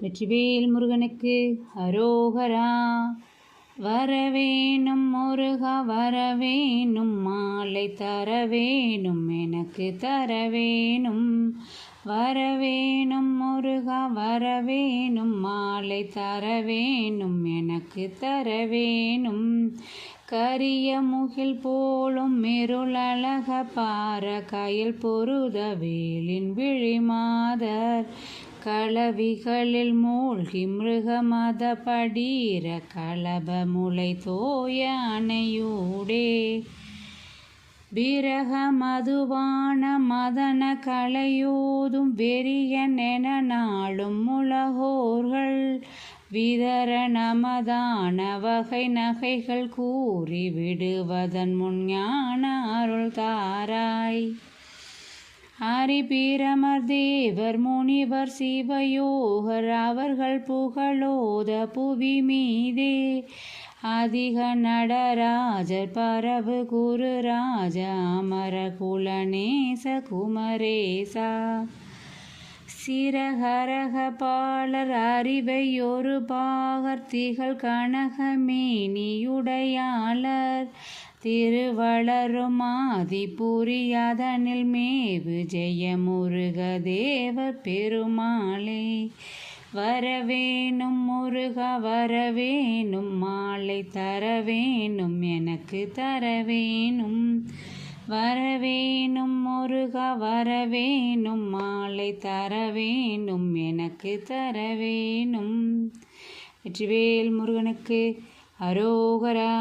வெற்றிவேல் முருகனுக்கு அரோகரா. வரவேணும் முருகா வரவேணும், மாலை தரவேணும் எனக்கு தரவேணும். வரவேணும் முருகா வரவேணும், மாலை தரவேணும் எனக்கு தரவேணும். கரிய முகில் போலும் மெருளழக பார கயல் பொருத வேலின் விழிமாதர், களவிகளில் மூழ்கி மிருகமத படீர களப முளை தோய அணையூடே. விரக மதுவான மதன கலையோதும் வெறியனென நாளும் உலகோர்கள், விதர நமதான வகை நகைகள் கூறி விடுவதன் முன் ஞான அருள் தாராய். ஹரிபீரமர் தேவர் முனிவர் சிவயோகர் அவர்கள் புகழோத புவி மீதே, அதிக நடராஜர் பரவு குரு ராஜ அமர குலநேச குமரேசா. சிரஹரக பாலர் அறிவை ஒரு பாகர் திகழ் கனகமேனியுடையாளர், திருவளரும் ஆதிபுரி அதனில் மேவு ஜெய முருக தேவர் பெருமாளே. வரவேணும் முருகா வரவேணும், மாலை தரவேணும் எனக்கு தரவேணும். வரவேணும் முருகா வரவேணும், மாலை தரவேணும் எனக்கு தரவேணும். வெற்றிவேல் முருகனுக்கு அரோகரா.